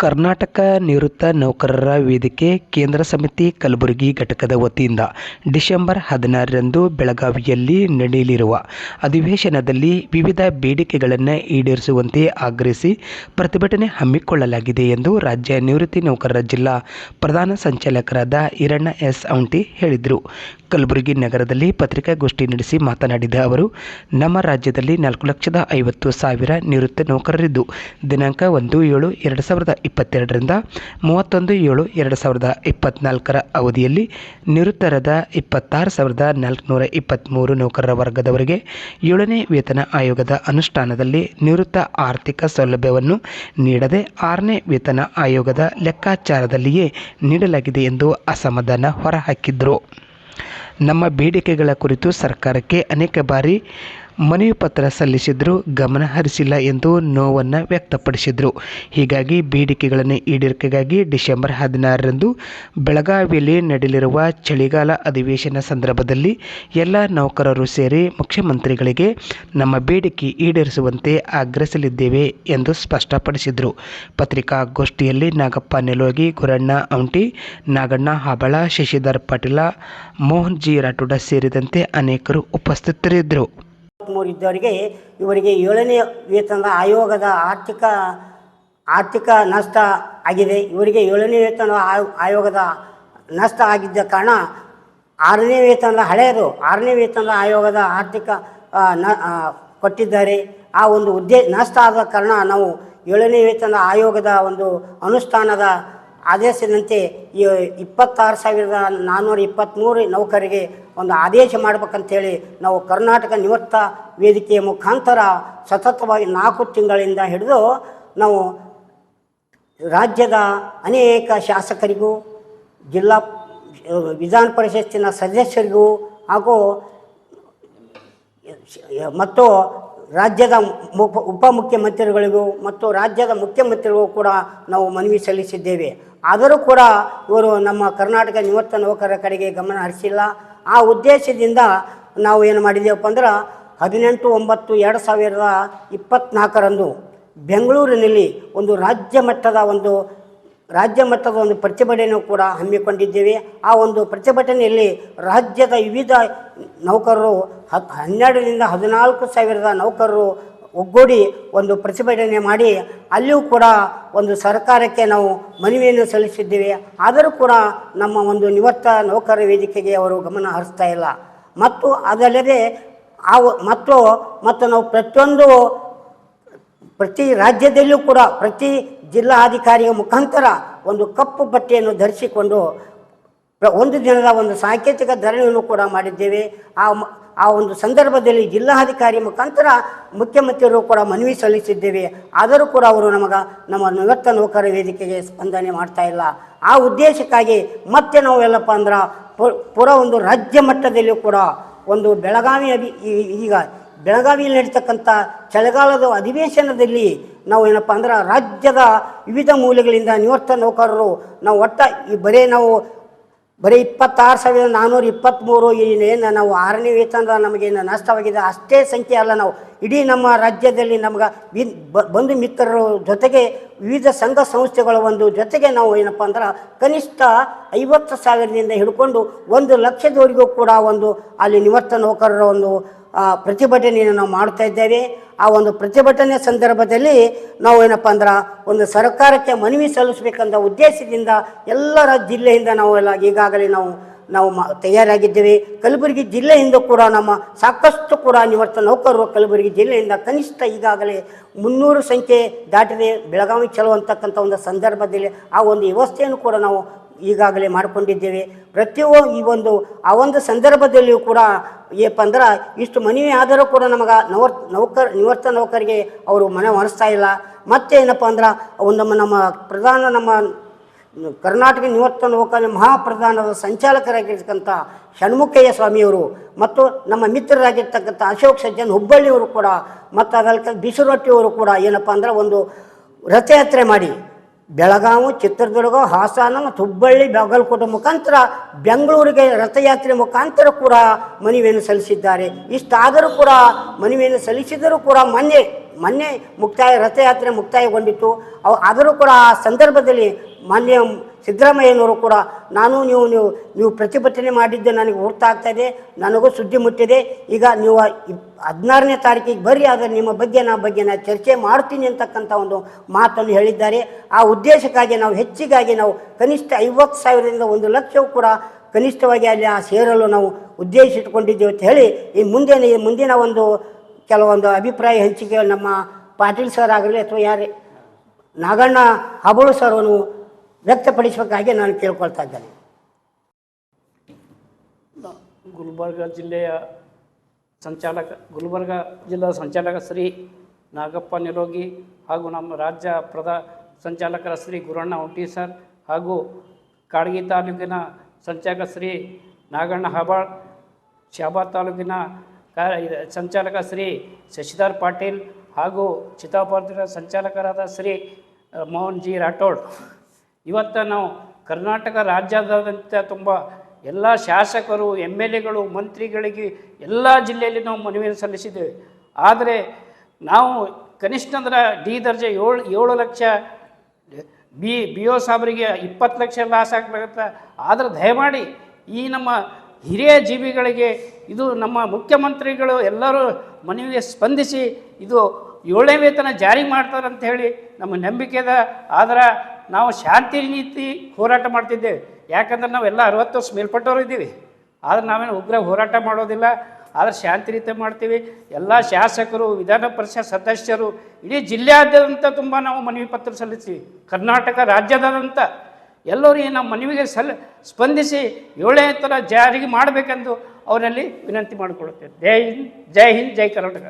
ಕರ್ನಾಟಕ ನಿವೃತ್ತ ನೌಕರರ ವೇದಿಕೆ ಕೇಂದ್ರ ಸಮಿತಿ ಕಲಬುರಗಿ ಘಟಕದ ವತಿಯಿಂದ ಡಿಸೆಂಬರ್ 16ರಂದು ಬೆಳಗಾವಿಯಲ್ಲಿ ನಡೆಯಲಿರುವ ಅಧಿವೇಶನದಲ್ಲಿ ವಿವಿಧ ಬೇಡಿಕೆಗಳನ್ನು ಈಡೇರಿಸುವಂತೆ ಆಗ್ರಹಿಸಿ ಪ್ರತಿಭಟನೆ ಹಮ್ಮಿಕೊಳ್ಳಲಾಗಿದೆ ಎಂದು ರಾಜ್ಯ ನಿವೃತ್ತ ನೌಕರರ ಜಿಲ್ಲಾ ಪ್ರಧಾನ ಸಂಚಾಲಕರಾದ ಈರಣ್ಣ ಎಸ್ ಔಂಟಿ ಹೇಳಿದರು. ಕಲಬುರಗಿ ನಗರದಲ್ಲಿ ಪತ್ರಿಕಾಗೋಷ್ಠಿ ನಡೆಸಿ ಮಾತನಾಡಿದ ಅವರು, ನಮ್ಮ ರಾಜ್ಯದಲ್ಲಿ 4,50,000 ನಿವೃತ್ತ ನೌಕರರಿದ್ದು ದಿನಾಂಕ 1/7/2022ರಿಂದ 31/7/2024 ಅವಧಿಯಲ್ಲಿ ನಿವೃತ್ತರಾದ 26,423 ನೌಕರರ ವರ್ಗದವರಿಗೆ 7ನೇ ವೇತನ ಆಯೋಗದ ಅನುಷ್ಠಾನದಲ್ಲಿ ನಿವೃತ್ತ ಆರ್ಥಿಕ ಸೌಲಭ್ಯವನ್ನು ನೀಡದೆ 6ನೇ ವೇತನ ಆಯೋಗದ ಲೆಕ್ಕಾಚಾರದಲ್ಲಿಯೇ ನೀಡಲಾಗಿದೆ ಎಂದು ಅಸಮಾಧಾನ ಹೊರಹಾಕಿದರು. ನಮ್ಮ ಬೇಡಿಕೆಗಳ ಕುರಿತು ಸರ್ಕಾರಕ್ಕೆ ಅನೇಕ ಬಾರಿ ಮನವಿ ಪತ್ರ ಸಲ್ಲಿಸಿದರೂ ಗಮನ ಹರಿಸಿಲ್ಲ ಎಂದು ನೋವನ್ನು ವ್ಯಕ್ತಪಡಿಸಿದರು. ಹೀಗಾಗಿ ಬೇಡಿಕೆಗಳನ್ನು ಈಡೇರಿಕೆಗಾಗಿ ಡಿಸೆಂಬರ್ 16ರಂದು ಬೆಳಗಾವಿಯಲ್ಲಿ ನಡೆಯಲಿರುವ ಚಳಿಗಾಲ ಅಧಿವೇಶನ ಸಂದರ್ಭದಲ್ಲಿ ಎಲ್ಲ ನೌಕರರು ಸೇರಿ ಮುಖ್ಯಮಂತ್ರಿಗಳಿಗೆ ನಮ್ಮ ಬೇಡಿಕೆ ಈಡೇರಿಸುವಂತೆ ಆಗ್ರಹಿಸಲಿದ್ದೇವೆ ಎಂದು ಸ್ಪಷ್ಟಪಡಿಸಿದರು. ಪತ್ರಿಕಾಗೋಷ್ಠಿಯಲ್ಲಿ ನಾಗಪ್ಪ ನೆಲೋಗಿ, ಗುರಣ್ಣ ಔಂಟಿ, ನಾಗಣ್ಣ ಹಾಬಳ, ಶಶಿಧರ್ ಪಾಟೀಲ, ಮೋಹನ್ ಜಿ ರಾಠೋಡ ಸೇರಿದಂತೆ ಅನೇಕರು ಉಪಸ್ಥಿತರಿದ್ದರು. ಇದ್ದವರಿಗೆ ಇವರಿಗೆ 7ನೇ ವೇತನದ ಆಯೋಗದ ಆರ್ಥಿಕ ನಷ್ಟ ಆಗಿದೆ. ಇವರಿಗೆ 7ನೇ ವೇತನ ಆಯೋಗದ ನಷ್ಟ ಆಗಿದ್ದ ಕಾರಣ 6ನೇ ವೇತನದ ಹಳೆಯದು 6ನೇ ವೇತನದ ಆಯೋಗದ ಆರ್ಥಿಕ ಕೊಟ್ಟಿದ್ದಾರೆ. ಆ ಒಂದು ನಷ್ಟ ಆದ ಕಾರಣ ನಾವು 7ನೇ ವೇತನ ಆಯೋಗದ ಒಂದು ಅನುಷ್ಠಾನದ ಆದೇಶದಂತೆ 26,423 ನೌಕರಿಗೆ ಒಂದು ಆದೇಶ ಮಾಡಬೇಕಂತೇಳಿ ನಾವು ಕರ್ನಾಟಕ ನಿವೃತ್ತ ವೇದಿಕೆಯ ಮುಖಾಂತರ ಸತತವಾಗಿ 4 ತಿಂಗಳಿಂದ ಹಿಡಿದು ನಾವು ರಾಜ್ಯದ ಅನೇಕ ಶಾಸಕರಿಗೂ, ಜಿಲ್ಲಾ ವಿಧಾನ ಪರಿಷತ್ತಿನ ಸದಸ್ಯರಿಗೂ ಹಾಗೂ ಮತ್ತು ರಾಜ್ಯದ ಉಪಮುಖ್ಯಮಂತ್ರಿಗಳಿಗೂ ಮತ್ತು ರಾಜ್ಯದ ಮುಖ್ಯಮಂತ್ರಿಗಳಿಗೂ ಕೂಡ ನಾವು ಮನವಿ ಸಲ್ಲಿಸಿದ್ದೇವೆ. ಆದರೂ ಕೂಡ ಇವರು ನಮ್ಮ ಕರ್ನಾಟಕ ನಿವೃತ್ತ ನೌಕರರ ಕಡೆಗೆ ಗಮನ ಹರಿಸಿಲ್ಲ. ಆ ಉದ್ದೇಶದಿಂದ ನಾವು ಏನು ಮಾಡಿದ್ದೇವಪ್ಪ ಅಂದ್ರೆ 18/9/2024ರಂದು ಬೆಂಗಳೂರಿನಲ್ಲಿ ಒಂದು ರಾಜ್ಯ ಮಟ್ಟದ ಒಂದು ಪ್ರತಿಭಟನೆಯನ್ನು ಕೂಡ ಹಮ್ಮಿಕೊಂಡಿದ್ದೇವೆ. ಆ ಒಂದು ಪ್ರತಿಭಟನೆಯಲ್ಲಿ ರಾಜ್ಯದ ವಿವಿಧ ನೌಕರರು 12ರಿಂದ 14,000 ನೌಕರರು ಒಗ್ಗೂಡಿ ಒಂದು ಪ್ರತಿಭಟನೆ ಮಾಡಿ ಅಲ್ಲಿಯೂ ಕೂಡ ಒಂದು ಸರ್ಕಾರಕ್ಕೆ ನಾವು ಮನವಿಯನ್ನು ಸಲ್ಲಿಸಿದ್ದೇವೆ. ಆದರೂ ಕೂಡ ನಮ್ಮ ಒಂದು ನಿವೃತ್ತ ನೌಕರರ ವೇದಿಕೆಗೆ ಅವರು ಗಮನ ಹರಿಸ್ತಾ ಇಲ್ಲ. ಮತ್ತು ಅದಲ್ಲದೆ ಮತ್ತು ನಾವು ಪ್ರತಿ ರಾಜ್ಯದಲ್ಲೂ ಕೂಡ ಪ್ರತಿ ಜಿಲ್ಲಾಧಿಕಾರಿಯ ಮುಖಾಂತರ ಒಂದು ಕಪ್ಪು ಬಟ್ಟೆಯನ್ನು ಧರಿಸಿಕೊಂಡು ಒಂದು ದಿನದ ಒಂದು ಸಾಂಕೇತಿಕ ಧರಣಿಯನ್ನು ಕೂಡ ಮಾಡಿದ್ದೇವೆ. ಆ ಒಂದು ಸಂದರ್ಭದಲ್ಲಿ ಜಿಲ್ಲಾಧಿಕಾರಿ ಮುಖಾಂತರ ಮುಖ್ಯಮಂತ್ರಿಗಳು ಕೂಡ ಮನವಿ ಸಲ್ಲಿಸಿದ್ದೇವೆ. ಆದರೂ ಕೂಡ ಅವರು ನಮ್ಮ ನಿವೃತ್ತ ನೌಕರರ ವೇದಿಕೆಗೆ ಸ್ಪಂದನೆ ಮಾಡ್ತಾ ಇಲ್ಲ. ಆ ಉದ್ದೇಶಕ್ಕಾಗಿ ಮತ್ತೆ ನಾವು ಎಲ್ಲಪ್ಪ ಅಂದ್ರೆ ಒಂದು ರಾಜ್ಯ ಮಟ್ಟದಲ್ಲಿಯೂ ಕೂಡ ಒಂದು ಈಗ ಬೆಳಗಾವಿಯಲ್ಲಿ ನಡೀತಕ್ಕಂಥ ಚಳಿಗಾಲದ ಅಧಿವೇಶನದಲ್ಲಿ ನಾವು ಏನಪ್ಪ ಅಂದ್ರೆ ರಾಜ್ಯದ ವಿವಿಧ ಮೂಲೆಗಳಿಂದ ನಿವೃತ್ತ ನೌಕರರು ನಾವು ಬರೀ 26,423 ಏನು ನಾವು 6ನೇ ವೇತನದ ನಮಗೇನು ನಷ್ಟವಾಗಿದೆ ಅಷ್ಟೇ ಸಂಖ್ಯೆ ಅಲ್ಲ. ನಾವು ಇಡೀ ನಮ್ಮ ರಾಜ್ಯದಲ್ಲಿ ನಮ್ಗೆ ಬಂಧು ಮಿತ್ರರ ಜೊತೆಗೆ ವಿವಿಧ ಸಂಘ ಸಂಸ್ಥೆಗಳ ಒಂದು ಜೊತೆಗೆ ನಾವು ಏನಪ್ಪ ಅಂದ್ರೆ ಕನಿಷ್ಠ 50,000ದಿಂದ ಹಿಡ್ಕೊಂಡು 1,00,000ದವರೆಗೂ ಕೂಡ ಒಂದು ಅಲ್ಲಿ ನಿವೃತ್ತ ನೌಕರರ ಒಂದು ಪ್ರತಿಭಟನೆಯನ್ನು ನಾವು ಮಾಡ್ತಾ ಇದ್ದೇವೆ. ಆ ಒಂದು ಪ್ರತಿಭಟನೆ ಸಂದರ್ಭದಲ್ಲಿ ನಾವು ಏನಪ್ಪ ಅಂದ್ರೆ ಒಂದು ಸರ್ಕಾರಕ್ಕೆ ಮನವಿ ಸಲ್ಲಿಸಬೇಕಂತ ಉದ್ದೇಶದಿಂದ ಎಲ್ಲರ ಜಿಲ್ಲೆಯಿಂದ ಈಗಾಗಲೇ ನಾವು ತಯಾರಾಗಿದ್ದೇವೆ. ಕಲಬುರಗಿ ಜಿಲ್ಲೆಯಿಂದ ಕೂಡ ನಮ್ಮ ಸಾಕಷ್ಟು ಕೂಡ ನಿವೃತ್ತ ನೌಕರರು ಕಲಬುರಗಿ ಜಿಲ್ಲೆಯಿಂದ ಕನಿಷ್ಠ ಈಗಾಗಲೇ 300 ಸಂಖ್ಯೆ ದಾಟಿದೆ. ಬೆಳಗಾವಿ ಚಲೋ ಅಂತಕ್ಕಂಥ ಒಂದು ಸಂದರ್ಭದಲ್ಲಿ ಆ ಒಂದು ವ್ಯವಸ್ಥೆಯನ್ನು ಕೂಡ ನಾವು ಈಗಾಗಲೇ ಮಾಡಿಕೊಂಡಿದ್ದೇವೆ. ಆ ಒಂದು ಸಂದರ್ಭದಲ್ಲಿಯೂ ಕೂಡ ಏನಪ್ಪ ಅಂದ್ರೆ ಇಷ್ಟು ಮನವಿ ಆದರೂ ಕೂಡ ನಮಗೆ ನಿವೃತ್ತ ನೌಕರಿಗೆ ಅವರು ಮನವಿ ಹರಿಸ್ತಾ ಇಲ್ಲ. ಮತ್ತೆ ಏನಪ್ಪ ಅಂದ್ರೆ ನಮ್ಮ ಕರ್ನಾಟಕ ನಿವೃತ್ತ ನೌಕರ ಮಹಾಪ್ರಧಾನದ ಸಂಚಾಲಕರಾಗಿರ್ತಕ್ಕಂಥ ಷಣ್ಮುಖಯ್ಯ ಸ್ವಾಮಿಯವರು ಮತ್ತು ನಮ್ಮ ಮಿತ್ರರಾಗಿರ್ತಕ್ಕಂಥ ಅಶೋಕ್ ಸಜ್ಜನ್ ಹುಬ್ಬಳ್ಳಿಯವರು ಕೂಡ ಮತ್ತು ಅದಕ್ಕೆ ಬಿಸಿರೊಟ್ಟಿಯವರು ಕೂಡ ಏನಪ್ಪ ಅಂದ್ರೆ ಒಂದು ರಥಯಾತ್ರೆ ಮಾಡಿ ಬೆಳಗಾವಿ, ಚಿತ್ರದುರ್ಗ, ಹಾಸನ ಮತ್ತು ಹುಬ್ಬಳ್ಳಿ, ಬಾಗಲಕೋಟೆ ಮುಖಾಂತರ ಬೆಂಗಳೂರಿಗೆ ರಥಯಾತ್ರೆ ಮುಖಾಂತರ ಕೂಡ ಮನವಿಯನ್ನು ಸಲ್ಲಿಸಿದ್ದಾರೆ. ಇಷ್ಟಾದರೂ ಕೂಡ ಮನವಿಯನ್ನು ಸಲ್ಲಿಸಿದರೂ ಕೂಡ ಮೊನ್ನೆ ರಥಯಾತ್ರೆ ಮುಕ್ತಾಯಗೊಂಡಿತ್ತು. ಆದರೂ ಕೂಡ ಆ ಸಂದರ್ಭದಲ್ಲಿ ಮಾನ್ಯ ಸಿದ್ದರಾಮಯ್ಯನವರು ಕೂಡ ನೀವು ಪ್ರತಿಭಟನೆ ಮಾಡಿದ್ದು ನನಗೆ ಗುರ್ತಾಗ್ತಾ ಇದೆ, ನನಗೂ ಸುದ್ದಿ ಮುಟ್ಟಿದೆ. ಈಗ ನೀವು 16ನೇ ತಾರೀಕಿಗೆ ಬರ್ರಿ, ಆದರೆ ನಿಮ್ಮ ಬಗ್ಗೆ ನಾನು ಚರ್ಚೆ ಮಾಡ್ತೀನಿ ಅಂತಕ್ಕಂಥ ಒಂದು ಮಾತನ್ನು ಹೇಳಿದ್ದಾರೆ. ಆ ಉದ್ದೇಶಕ್ಕಾಗಿ ನಾವು ಹೆಚ್ಚಿಗಾಗಿ ನಾವು ಕನಿಷ್ಠ 50,000ರಿಂದ 1 ಲಕ್ಷವೂ ಕೂಡ ಕನಿಷ್ಠವಾಗಿ ಅಲ್ಲಿ ಆ ಸೇರಲು ನಾವು ಉದ್ದೇಶಿಸಿಕೊಂಡಿದ್ದೇವೆ ಅಂತ ಹೇಳಿ ಈ ಮುಂದಿನ ಒಂದು ಕೆಲವೊಂದು ಅಭಿಪ್ರಾಯ ಹಂಚಿಕೆ ನಮ್ಮ ಪಾಟೀಲ್ ಸರ್ ಆಗಲಿ ಅಥವಾ ಯಾರೇ ನಾಗಣ್ಣ ಹಬಳು ಸರ್ವನ್ನು ವ್ಯಕ್ತಪಡಿಸಬೇಕಾಗಿ ನಾನು ಕೇಳ್ಕೊಳ್ತಾ ಇದ್ದೇನೆ. ಗುಲ್ಬರ್ಗ ಜಿಲ್ಲಾ ಸಂಚಾಲಕ ಶ್ರೀ ನಾಗಪ್ಪ ನಿರೋಗಿ ಹಾಗೂ ನಮ್ಮ ರಾಜ್ಯ ಸಂಚಾಲಕರ ಶ್ರೀ ಗುರಣ್ಣ ಉಂಟಿ ಸರ್ ಹಾಗೂ ಕಾಡಗಿ ತಾಲೂಕಿನ ಸಂಚಾಲಕ ಶ್ರೀ ನಾಗಣ್ಣ ಹಬಾಳ್, ಶಾಬಾದ್ ತಾಲೂಕಿನ ಸಂಚಾಲಕ ಶ್ರೀ ಶಶಿಧರ್ ಪಾಟೀಲ್ ಹಾಗೂ ಚಿತ್ತಾಪುರದ ಸಂಚಾಲಕರಾದ ಶ್ರೀ ಮೋಹನ್ ಜಿ ರಾಠೋಡ್. ಇವತ್ತು ನಾವು ಕರ್ನಾಟಕ ರಾಜ್ಯಾದ್ಯಂತ ತುಂಬ ಎಲ್ಲ ಶಾಸಕರು, ಎಮ್.ಎಲ್.ಎಗಳು, ಮಂತ್ರಿಗಳಿಗೆ ಎಲ್ಲ ಜಿಲ್ಲೆಯಲ್ಲಿ ನಾವು ಮನವಿಯನ್ನು ಸಲ್ಲಿಸಿದ್ದೇವೆ. ಆದರೆ ನಾವು ಕನಿಷ್ಠ ಅಂದ್ರೆ ಡಿ ದರ್ಜೆ 7 ಲಕ್ಷ ಬಿ ಒ ಸಾಬ್ರಿಗೆ 20 ಲಕ್ಷ ಲಾಸ್ ಆಗಬೇಕಾಗತ್ತೆ. ಆದರೆ ದಯಮಾಡಿ ಈ ನಮ್ಮ ಹಿರಿಯ ಜೀವಿಗಳಿಗೆ ಇದು ನಮ್ಮ ಮುಖ್ಯಮಂತ್ರಿಗಳು ಎಲ್ಲರೂ ಮನವಿಗೆ ಸ್ಪಂದಿಸಿ ಇದು 7ನೇ ವೇತನ ಜಾರಿ ಮಾಡ್ತಾರೆ ಅಂತ ಹೇಳಿ ನಮ್ಮ ನಂಬಿಕೆ ಇದೆ. ಆದರೆ ನಾವು ಶಾಂತಿ ನೀತಿ ಹೋರಾಟ ಮಾಡ್ತಿದ್ದೇವೆ. ಯಾಕಂದ್ರೆ ನಾವೆಲ್ಲ 60 ವರ್ಷ ಮೇಲ್ಪಟ್ಟವರು ಇದ್ದೀವಿ. ಆದರೆ ನಾವೇನು ಉಗ್ರ ಹೋರಾಟ ಮಾಡೋದಿಲ್ಲ, ಆದರೆ ಶಾಂತಿ ರೀತಿ ಮಾಡ್ತೀವಿ. ಎಲ್ಲ ಶಾಸಕರು, ವಿಧಾನ ಪರಿಷತ್ ಸದಸ್ಯರು, ಇಡೀ ಜಿಲ್ಲೆಯಾದ್ಯಂತ ತುಂಬ ನಾವು ಮನವಿ ಪತ್ರ ಸಲ್ಲಿಸ್ತೀವಿ. ಕರ್ನಾಟಕ ರಾಜ್ಯದಾದ್ಯಂತ ಎಲ್ಲರೂ ನಮ್ಮ ಮನವಿಗೆ ಸ್ಪಂದಿಸಿ 7ನೇ ವೇತನ ಜಾರಿಗೆ ಮಾಡಬೇಕೆಂದು ಅವರಲ್ಲಿ ವಿನಂತಿ ಮಾಡಿಕೊಳ್ಳುತ್ತೇವೆ. ಜೈ ಹಿಂದ್, ಜೈ ಕರ್ನಾಟಕ.